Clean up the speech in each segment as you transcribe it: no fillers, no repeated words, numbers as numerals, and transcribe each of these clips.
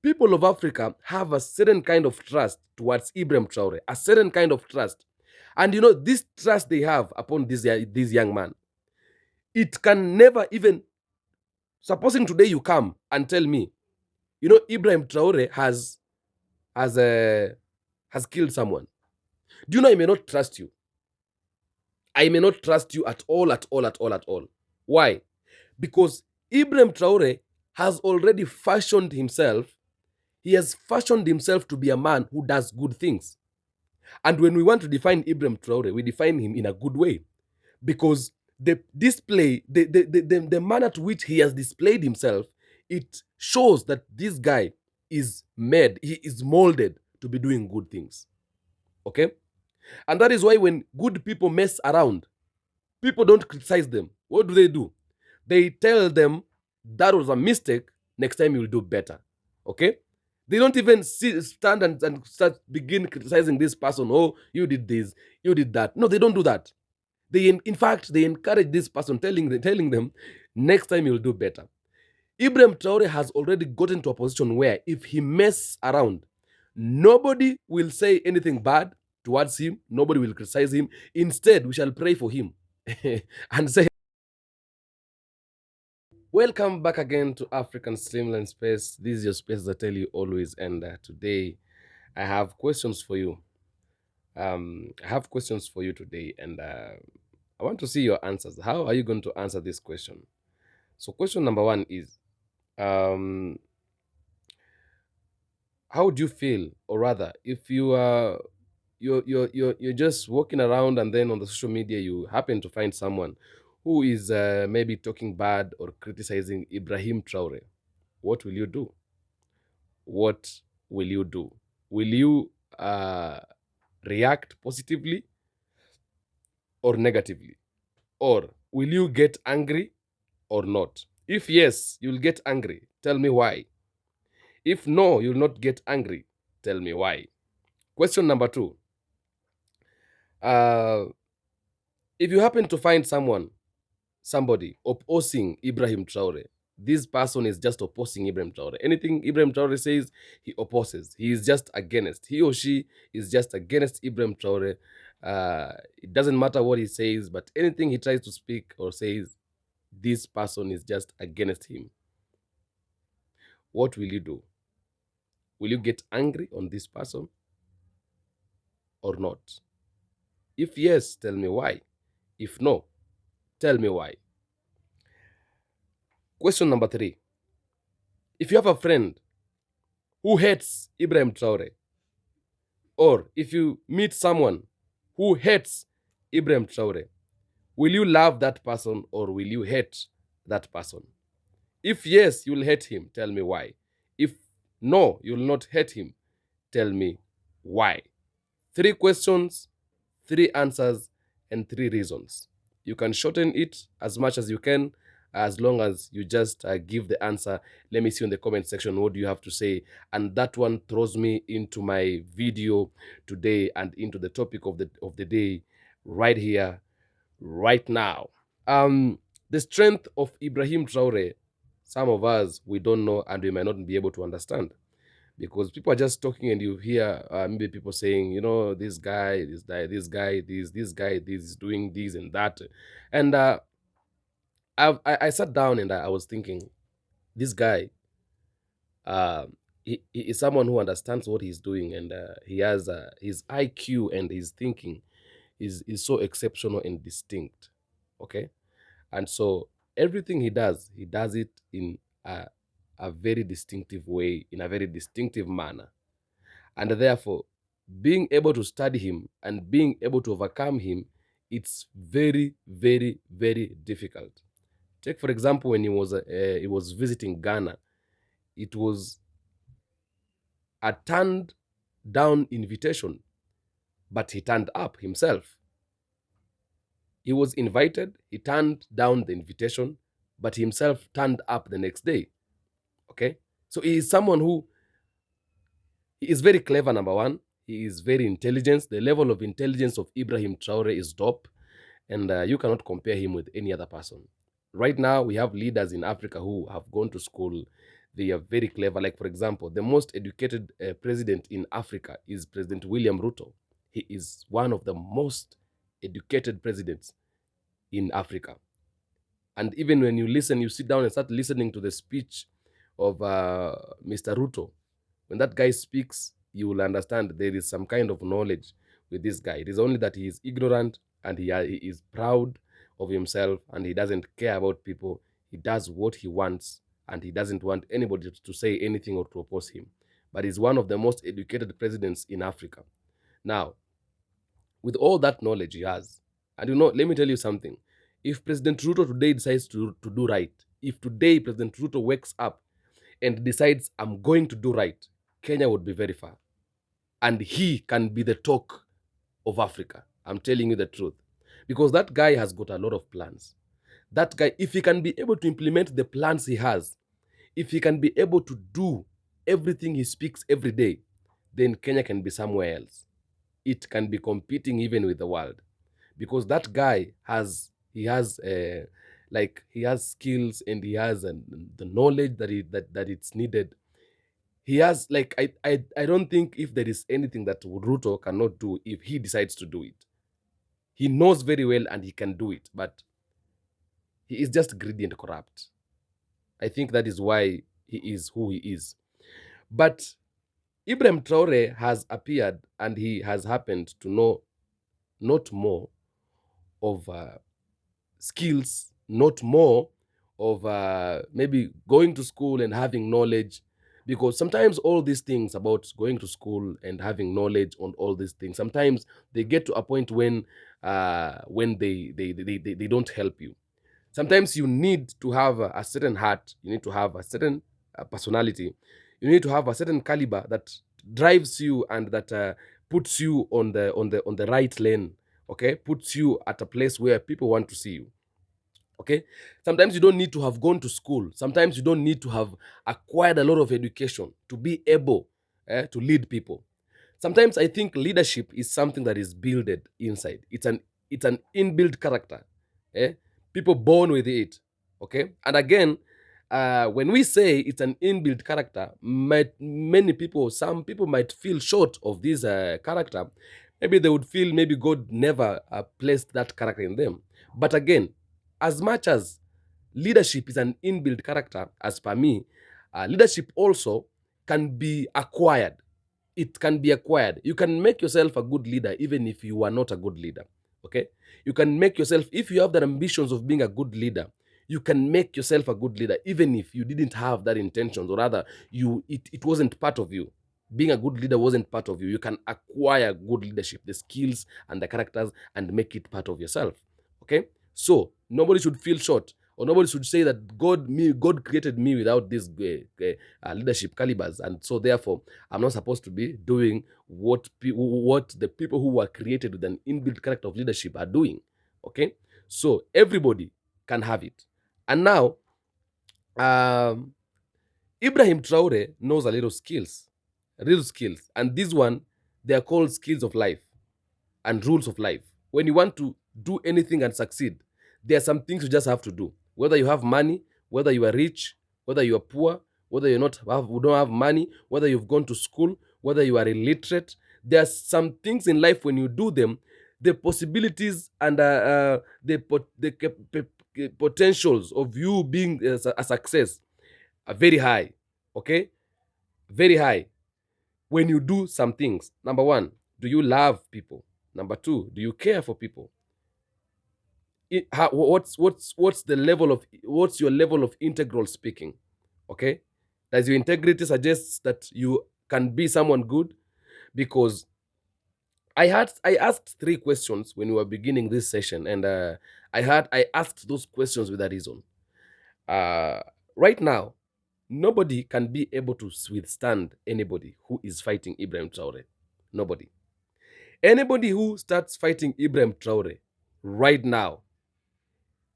People of Africa have a certain kind of trust towards Ibrahim Traore, a certain kind of trust. And this trust they have upon this young man, it can never even, supposing today you come and tell me, Ibrahim Traore has uh, has killed someone. Do you know I may not trust you? I may not trust you at all, at all, at all, at all. Why? Because Ibrahim Traore has already fashioned himself. He has fashioned himself to be a man who does good things. And when we want to define Ibrahim Traore, we define him in a good way. Because the display, the manner to which he has displayed himself, it shows that this guy is made, he is molded to be doing good things. Okay? And that is why when good people mess around, people don't criticize them. What do? They tell them that was a mistake, next time you'll do better. Okay? They don't even stand and start begin criticizing this person. Oh, you did this, you did that. No, they don't do that. In fact, they encourage this person, telling them, next time you'll do better. Ibrahim Traore has already gotten to a position where if he mess around, nobody will say anything bad towards him. Nobody will criticize him. Instead, we shall pray for him and say, welcome back again to African Streamline Space. This is your space that I tell you always. And today, I have questions for you. I have questions for you today, and I want to see your answers. How are you going to answer this question? So, question number one is, how do you feel, or rather, if you are you're just walking around and then on the social media you happen to find someone who is maybe talking bad or criticizing Ibrahim Traore, what will you do? What will you do? Will you react positively or negatively? Or will you get angry or not? If yes, you'll get angry. Tell me why. If no, you'll not get angry. Tell me why. Question number two. Uh, if you happen to find somebody opposing Ibrahim Traore, this person is just opposing Ibrahim Traore. Anything Ibrahim Traore says, he opposes. He is just against. He or she is just against Ibrahim Traore. It doesn't matter what he says, but anything he tries to speak or says, this person is just against him. What will you do? Will you get angry on this person or not? If yes, tell me why. If no, tell me why. Question number three. If you have a friend who hates Ibrahim Traore, or if you meet someone who hates Ibrahim Traore, will you love that person or will you hate that person? If yes, you will hate him, tell me why. If no, you will not hate him, tell me why. 3 questions, 3 answers, and 3 reasons. You can shorten it as much as you can, as long as you just give the answer. Let me see in the comment section what do you have to say. And that one throws me into my video today and into the topic of the day right here, right now. The strength of Ibrahim Traore, some of us, we don't know and we might not be able to understand. Because people are just talking and you hear maybe people saying, this guy, this guy, this guy, this guy, this is doing this and that. And I sat down and I was thinking, this guy, he is someone who understands what he's doing, and he has his IQ and his thinking is so exceptional and distinct. Okay. And so everything he does it in a very distinctive way, in a very distinctive manner. And therefore, being able to study him and being able to overcome him, it's very, very, very difficult. Take, for example, when he was visiting Ghana, it was a turned down invitation, but he turned up himself. He was invited, he turned down the invitation, but himself turned up the next day. Okay? So he is someone who he is very clever, number one. He is very intelligent. The level of intelligence of Ibrahim Traore is top, and you cannot compare him with any other person. Right now, we have leaders in Africa who have gone to school. They are very clever. Like, for example, the most educated president in Africa is President William Ruto. He is one of the most educated presidents in Africa. And even when you listen, you sit down and start listening to the speech of Mr. Ruto. When that guy speaks, you will understand there is some kind of knowledge with this guy. It is only that he is ignorant and he is proud of himself and he doesn't care about people. He does what he wants and he doesn't want anybody to say anything or to oppose him. But he's one of the most educated presidents in Africa. Now, with all that knowledge he has, and let me tell you something. If President Ruto today decides to do right, if today President Ruto wakes up and decides, I'm going to do right, Kenya would be very far. And he can be the talk of Africa. I'm telling you the truth. Because that guy has got a lot of plans. That guy, if he can be able to implement the plans he has, if he can be able to do everything he speaks every day, then Kenya can be somewhere else. It can be competing even with the world. Because that guy he has skills and he has the knowledge that it's needed. He has, like, I don't think if there is anything that Ruto cannot do if he decides to do it. He knows very well and he can do it, but he is just greedy and corrupt. I think that is why he is who he is. But Ibrahim Traore has appeared and he has happened to know not more of skills, not more of maybe going to school and having knowledge. Because sometimes all these things about going to school and having knowledge on all these things, sometimes they get to a point when they don't help you. Sometimes you need to have a certain heart, you need to have a certain personality, you need to have a certain caliber that drives you and that puts you on the right lane, okay, puts you at a place where people want to see you. Okay, sometimes you don't need to have gone to school, sometimes you don't need to have acquired a lot of education to be able to lead people. Sometimes I think leadership is something that is builded inside. It's an inbuilt character. Eh? People born with it. Okay, and again, when we say it's an inbuilt character, some people might feel short of this character. Maybe they would feel maybe God never placed that character in them. But again, as much as leadership is an inbuilt character, as per me, leadership also can be acquired. It can be acquired. You can make yourself a good leader even if you are not a good leader. Okay? You can make yourself, if you have the ambitions of being a good leader, you can make yourself a good leader even if you didn't have that intentions, or rather, it wasn't part of you. Being a good leader wasn't part of you. You can acquire good leadership, the skills and the characters, and make it part of yourself. Okay? So nobody should feel short, or nobody should say that God created me without these leadership calibers, and so therefore I'm not supposed to be doing what the people who were created with an inbuilt character of leadership are doing. Okay, so everybody can have it. And now, Ibrahim Traore knows a little skills, and this one, they are called skills of life and rules of life. When you want to do anything and succeed, there are some things you just have to do. Whether you have money, whether you are rich, whether you are poor, whether you don't have money, whether you've gone to school, whether you are illiterate, there are some things in life when you do them, the possibilities and the potentials of you being a success are very high. Okay, very high. When you do some things, number one, do you love people? Number two, do you care for people? What's your level of integral speaking? Okay, does your integrity suggest that you can be someone good? Because I asked 3 questions when we were beginning this session, and I asked those questions with a reason. Right now, nobody can be able to withstand anybody who is fighting Ibrahim Traore. Nobody. Anybody who starts fighting Ibrahim Traore right now,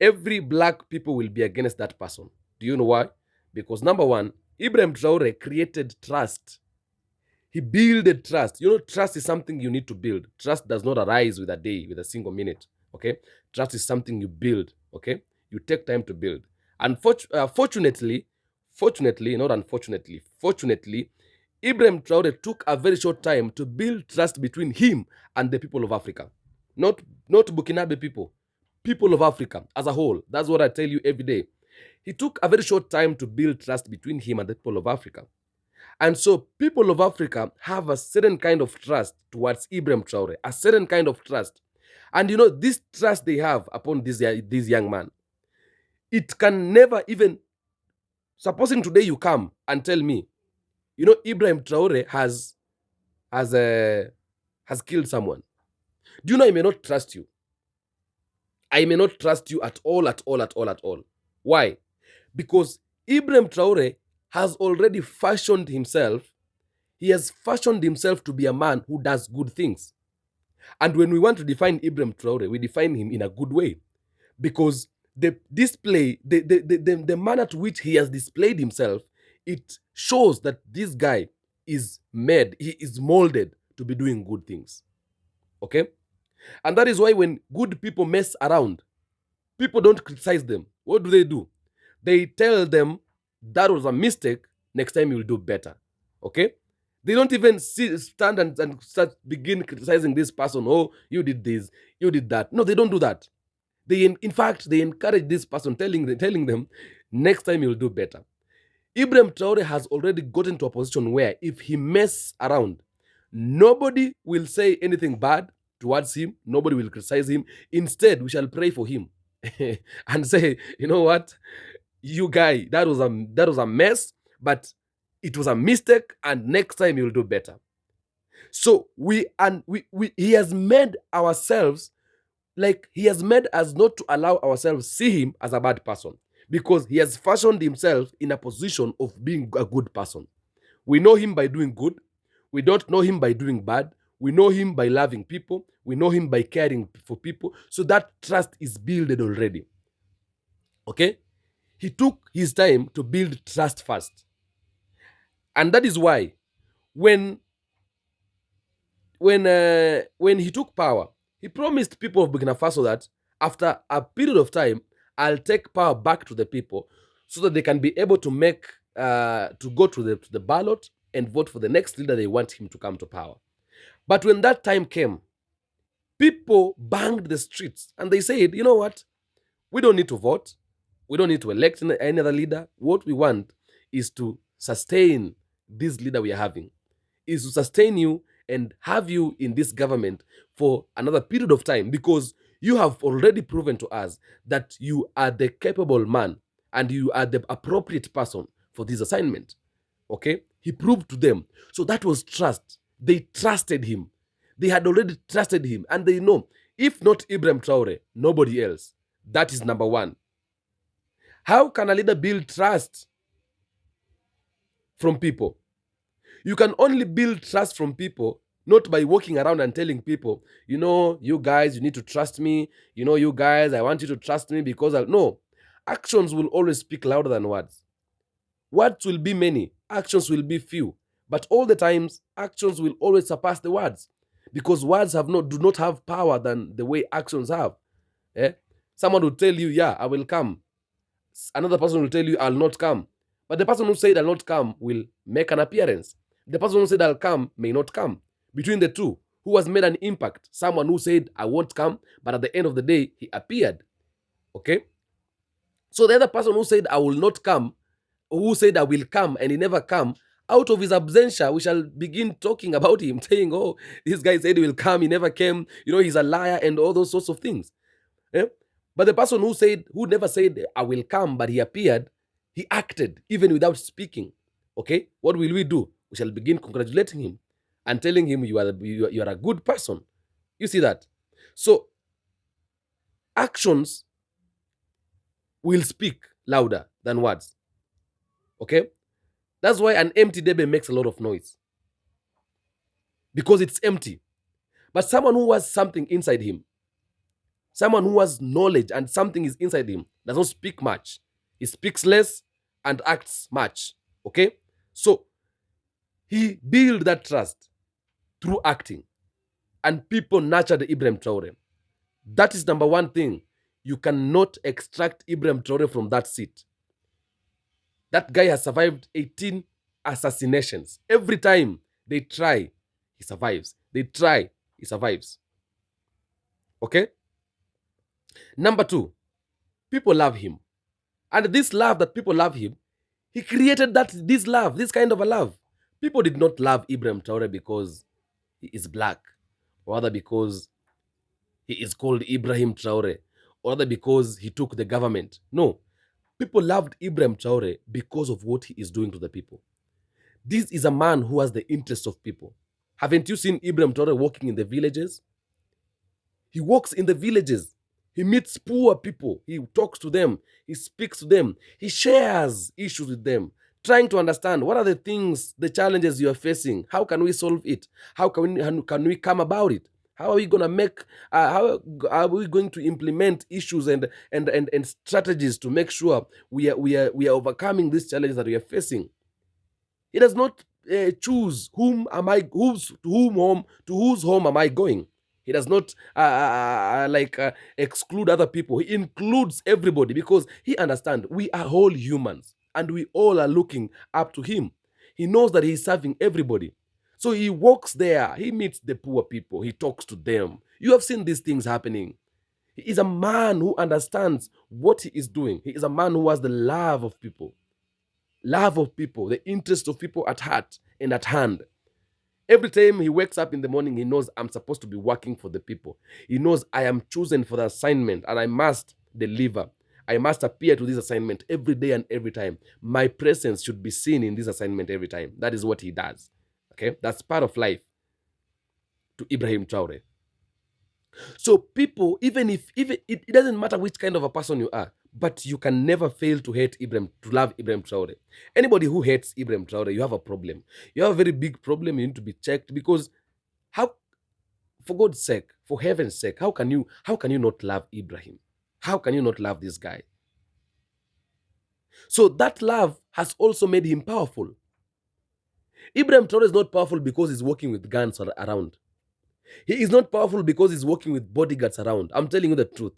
every black people will be against that person. Do you know why? Because number one, Ibrahim Traore created trust. He built trust. Trust is something you need to build. Trust does not arise with a day, with a single minute. Okay? Trust is something you build. Okay? You take time to build. And fortunately Fortunately, not unfortunately, fortunately, Ibrahim Traore took a very short time to build trust between him and the people of Africa. Not, not Burkinabe people of Africa as a whole. That's what I tell you every day. He took a very short time to build trust between him and the people of Africa. And so people of Africa have a certain kind of trust towards Ibrahim Traore, a certain kind of trust. And this trust they have upon this young man, it can never even, supposing today you come and tell me, Ibrahim Traore has uh, has killed someone. Do you know I may not trust you? I may not trust you at all, at all, at all, at all. Why? Because Ibrahim Traore has already fashioned himself. He has fashioned himself to be a man who does good things. And when we want to define Ibrahim Traore, we define him in a good way. Because the display, the manner to which he has displayed himself, it shows that this guy is made, he is molded to be doing good things. Okay? And that is why when good people mess around, people don't criticize them. What do? They tell them that was a mistake, next time you'll do better. Okay? They don't even stand and start begin criticizing this person. Oh, you did this, you did that. No, they don't do that. In fact, they encourage this person, telling them, next time you'll do better. Ibrahim Traore has already gotten to a position where if he mess around, nobody will say anything bad towards him. Nobody will criticize him. Instead, we shall pray for him and say, you know what, you guy, that was a mess, but it was a mistake, and next time you'll do better. So he has made ourselves, like he has made us not to allow ourselves see him as a bad person, because he has fashioned himself in a position of being a good person. We know him by doing good. We don't know him by doing bad. We know him by loving people. We know him by caring for people. So that trust is built already. Okay? He took his time to build trust first. And that is why when he took power, he promised people of Burkina Faso that after a period of time, I'll take power back to the people so that they can be able to to go to the ballot and vote for the next leader they want him to come to power. But when that time came, people banged the streets and they said, you know what? We don't need to vote. We don't need to elect any other leader. What we want is to sustain this leader we are having, is to sustain you and have you in this government for another period of time, because you have already proven to us that you are the capable man and you are the appropriate person for this assignment. Okay? He proved to them. So that was trust. They trusted him. They had already trusted him, and they know, if not Ibrahim Traore, nobody else. That is number one. How can a leader build trust from people? You can only build trust from people not by walking around and telling people, you guys, you need to trust me. You guys, I want you to trust me because no. Actions will always speak louder than words. Words will be many, actions will be few. But all the times, actions will always surpass the words, because words do not have power than the way actions have. Someone will tell you, yeah, I will come. Another person will tell you, I'll not come. But the person who said I'll not come will make an appearance. The person who said I'll come may not come. Between the two, who has made an impact? Someone who said I won't come, but at the end of the day, he appeared. Okay? So the other person who said I will not come, who said I will come and he never come, out of his absentia, we shall begin talking about him, saying, oh, this guy said he will come, he never came, he's a liar and all those sorts of things. But the person who never said I will come, but he appeared, he acted even without speaking. Okay? What will we do? We shall begin congratulating him and telling him you are a good person. You see that? So actions will speak louder than words. Okay? That's why an empty debe makes a lot of noise, because it's empty. But someone who has something inside him, someone who has knowledge and something is inside him, does not speak much. He speaks less and acts much. Okay? So he built that trust through acting, and people nurtured Ibrahim Traore. That is number one thing. You cannot extract Ibrahim Traore from that seat. That guy has survived 18 assassinations. Every time they try, he survives. They try, he survives. Okay? Number two, people love him. And this love that people love him, he created this love, this kind of a love. People did not love Ibrahim Traore because he is black, or rather because he is called Ibrahim Traore, or rather because he took the government. No, people loved Ibrahim Traore because of what he is doing to the people. This is a man who has the interests of people. Haven't you seen Ibrahim Traore walking in the villages? He walks in the villages. He meets poor people. He talks to them. He speaks to them. He shares issues with them, trying to understand what are the things, the challenges you are facing. How can we solve it? How can we come about it? How are we going to make? How are we going to implement issues and strategies to make sure we are overcoming these challenges that we are facing? He does not choose to whose home am I going. He does not exclude other people. He includes everybody because he understands we are all humans and we all are looking up to him. He knows that he's serving everybody. So he walks there. He meets the poor people. He talks to them. You have seen these things happening. He is a man who understands what he is doing. He is a man who has the love of people. Love of people, the interest of people at heart and at hand. Every time he wakes up in the morning, he knows I'm supposed to be working for the people. He knows I am chosen for the assignment and I must deliver. I must appear to this assignment every day and every time. My presence should be seen in this assignment every time. That is what he does. Okay, that's part of life to Ibrahim Traore. So people, even it doesn't matter which kind of a person you are, but you can never fail to love Ibrahim Traore. Anybody who hates Ibrahim Traore, you have a problem. You have a very big problem. You need to be checked because for God's sake, for heaven's sake, how can you not love Ibrahim? How can you not love this guy? So that love has also made him powerful. Ibrahim Traore is not powerful because he's walking with guns around. He is not powerful because he's walking with bodyguards around. I'm telling you the truth.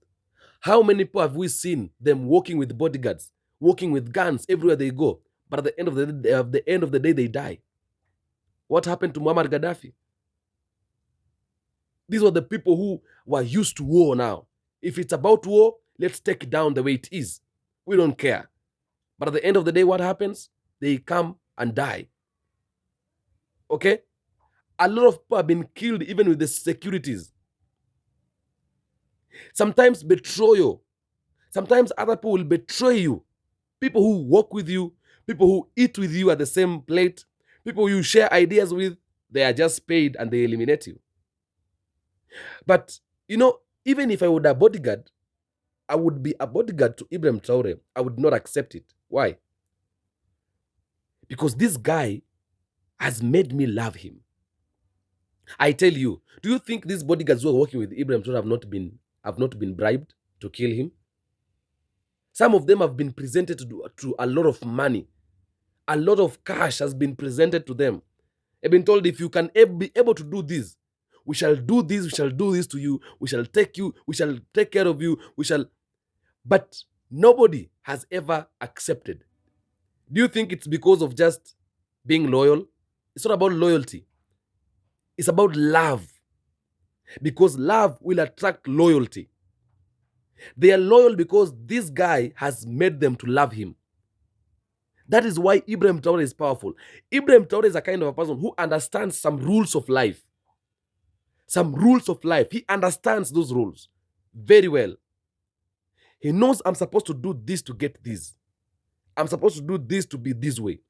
How many people have we seen them walking with bodyguards, walking with guns everywhere they go? But at the end of the day, they die. What happened to Muammar Gaddafi? These were the people who were used to war now. If it's about war, let's take it down the way it is. We don't care. But at the end of the day, what happens? They come and die. Okay? A lot of people have been killed even with the securities. Sometimes betrayal. Sometimes other people will betray you. People who work with you, people who eat with you at the same plate, people you share ideas with, they are just paid and they eliminate you. But, even if I would have a bodyguard, I would be a bodyguard to Ibrahim Traore. I would not accept it. Why? Because this guy has made me love him. I tell you, do you think these bodyguards who are working with Ibrahim Traore have not been bribed to kill him? Some of them have been presented to a lot of money. A lot of cash has been presented to them. They've been told, if you can be able to do this, we shall do this, we shall do this to you, we shall take care of you, But nobody has ever accepted. Do you think it's because of just being loyal? It's not about loyalty. It's about love. Because love will attract loyalty. They are loyal because this guy has made them to love him. That is why Ibrahim Traore is powerful. Ibrahim Traore is a kind of a person who understands some rules of life. Some rules of life. He understands those rules very well. He knows I'm supposed to do this to get this. I'm supposed to do this to be this way.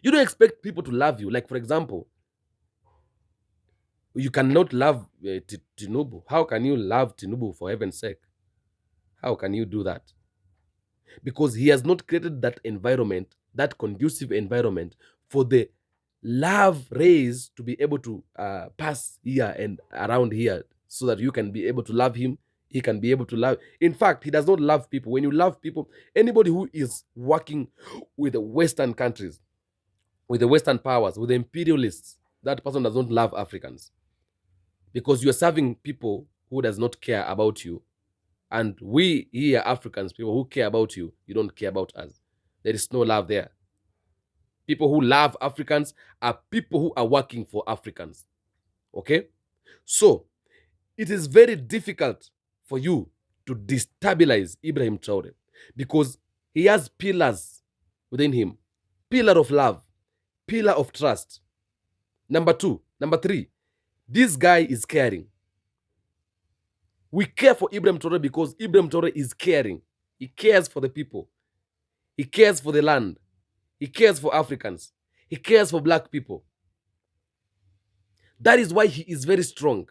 You don't expect people to love you. Like, for example, you cannot love Tinubu. How can you love Tinubu, for heaven's sake? How can you do that? Because he has not created that environment, that conducive environment for the love rays to be able to pass here and around here so that you can be able to love him. He can be able to love. In fact, he does not love people. When you love people, anybody who is working with the Western countries, with the Western powers, with the imperialists, that person does not love Africans. Because you're serving people who does not care about you. And we here, Africans, people who care about you, you don't care about us. There is no love there. People who love Africans are people who are working for Africans. Okay? So, it is very difficult for you to destabilize Ibrahim Traore because he has pillars within him. Pillar of love, pillar of trust. Number three, this guy is caring. We care for Ibrahim Traore because Ibrahim Traore is caring. He cares for the people. He cares for the land. He cares for Africans. He cares for black people. That is why he is very strong.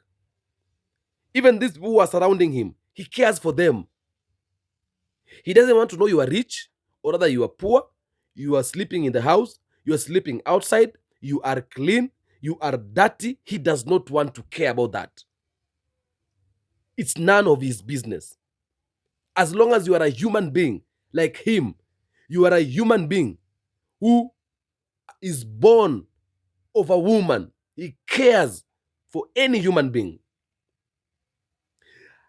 Even these people who are surrounding him, he cares for them. He doesn't want to know you are rich or rather you are poor, you are sleeping in the house, you are sleeping outside, you are clean, you are dirty. He does not want to care about that. It's none of his business. As long as you are a human being like him, you are a human being who is born of a woman. He cares for any human being.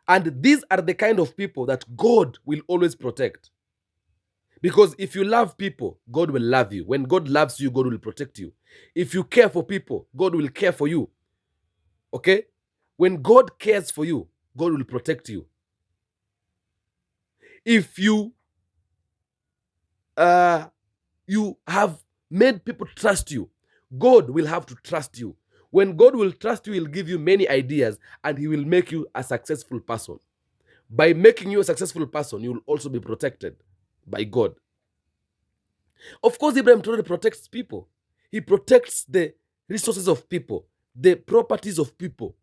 And these are the kind of people that God will always protect. Because if you love people, God will love you. When God loves you, God will protect you. If you care for people, God will care for you. Okay? When God cares for you, God will protect you. If you have made people trust you, God will have to trust you. When God will trust you, He'll give you many ideas and He will make you a successful person. By making you a successful person, you will also be protected by God. Of course, Ibrahim Traore protects people. He protects the resources of people, the properties of people,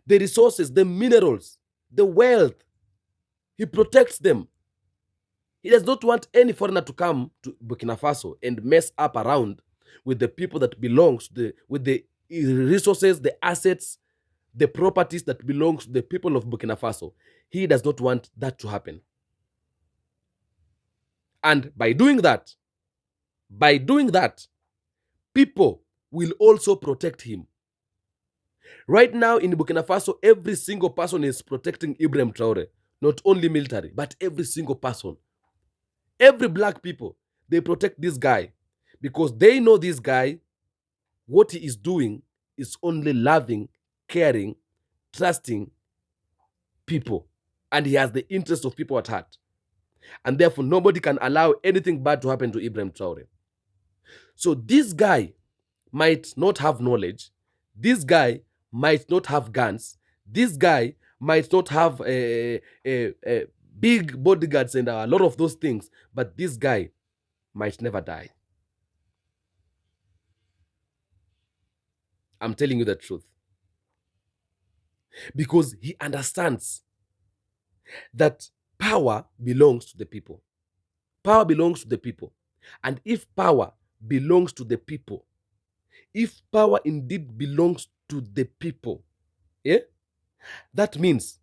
the resources, the minerals, the wealth. He protects them. He does not want any foreigner to come to Burkina Faso and mess up around with the people that belongs to with the resources, the assets, the properties that belongs to the people of Burkina Faso. He does not want that to happen. And by doing that, people will also protect him. Right now in Burkina Faso, every single person is protecting Ibrahim Traore. Not only military, but every single person. Every black people, they protect this guy because they know this guy, what he is doing is only loving, caring, trusting people. And he has the interest of people at heart. And therefore, nobody can allow anything bad to happen to Ibrahim Traore. So this guy might not have knowledge. This guy might not have guns. This guy might not have big bodyguards and a lot of those things. But this guy might never die. I'm telling you the truth. Because he understands that power belongs to the people. Power belongs to the people. And if power belongs to the people, if power indeed belongs to the people, yeah, that means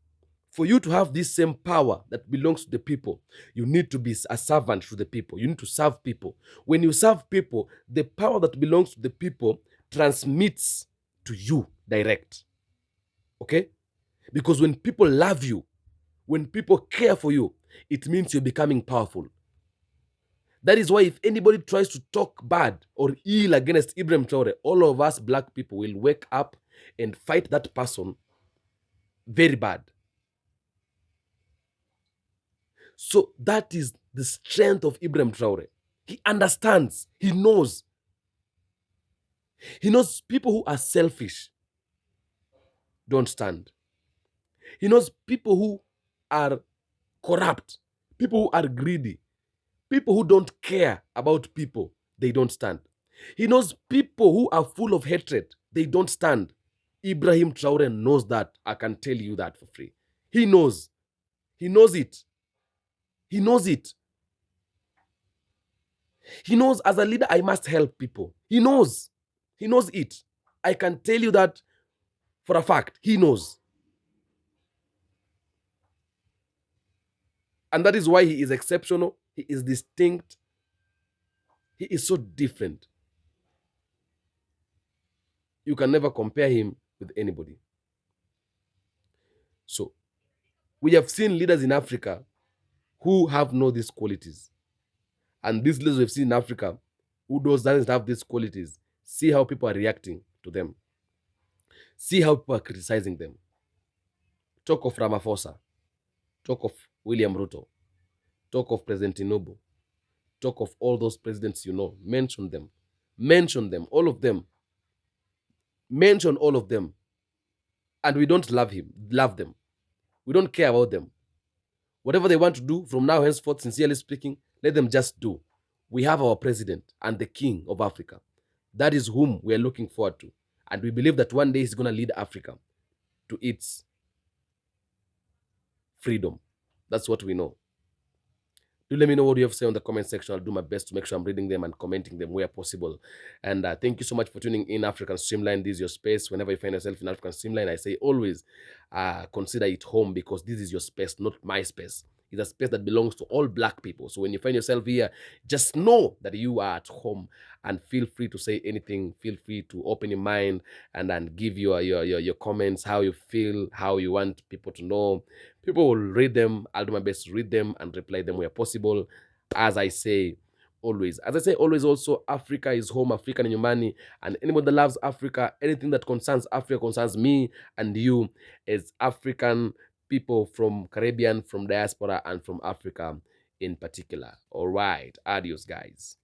for you to have this same power that belongs to the people, you need to be a servant to the people. You need to serve people. When you serve people, the power that belongs to the people transmits to you direct. Okay? Because when people love you, when people care for you, it means you're becoming powerful. That is why if anybody tries to talk bad or ill against Ibrahim Traore, all of us black people will wake up and fight that person very bad. So that is the strength of Ibrahim Traore. He understands. He knows. He knows people who are selfish don't stand. He knows people who are corrupt, people who are greedy, people who don't care about people, they don't stand. He knows people who are full of hatred, they don't stand. Ibrahim Traore knows that. I can tell you that for free. He knows. He knows it. He knows it. He knows as a leader, I must help people. He knows. He knows it. I can tell you that for a fact. He knows. And that is why he is exceptional. He is distinct. He is so different. You can never compare him with anybody. So, we have seen leaders in Africa who have no these qualities. And these leaders we've seen in Africa, who doesn't have these qualities, see how people are reacting to them. See how people are criticizing them. Talk of Ramaphosa. Talk of William Ruto. Talk of President Tinubu. Talk of all those presidents you know. Mention them. Mention them. All of them. Mention all of them. And we don't love them. We don't care about them. Whatever they want to do from now henceforth, sincerely speaking, let them just do. We have our president and the king of Africa. That is whom we are looking forward to. And we believe that one day he's going to lead Africa to its freedom. That's what we know. Do let me know what you have to say on the comment section. I'll do my best to make sure I'm reading them and commenting them where possible. And thank you so much for tuning in African Streamline. This is your space. Whenever you find yourself in African Streamline, I say always consider it home, because this is your space, not my space. It's a space that belongs to all black people. So when you find yourself here, just know that you are at home, and feel free to say anything. Feel free to open your mind and then give your comments, how you feel, how you want people to know. People will read them. I'll do my best to read them and reply them where possible. As I say always. As I say always also, Africa is home, Africa ni nyumbani, and anybody that loves Africa, anything that concerns Africa concerns me and you as African people from Caribbean, from diaspora, and from Africa in particular. All right. Adios, guys.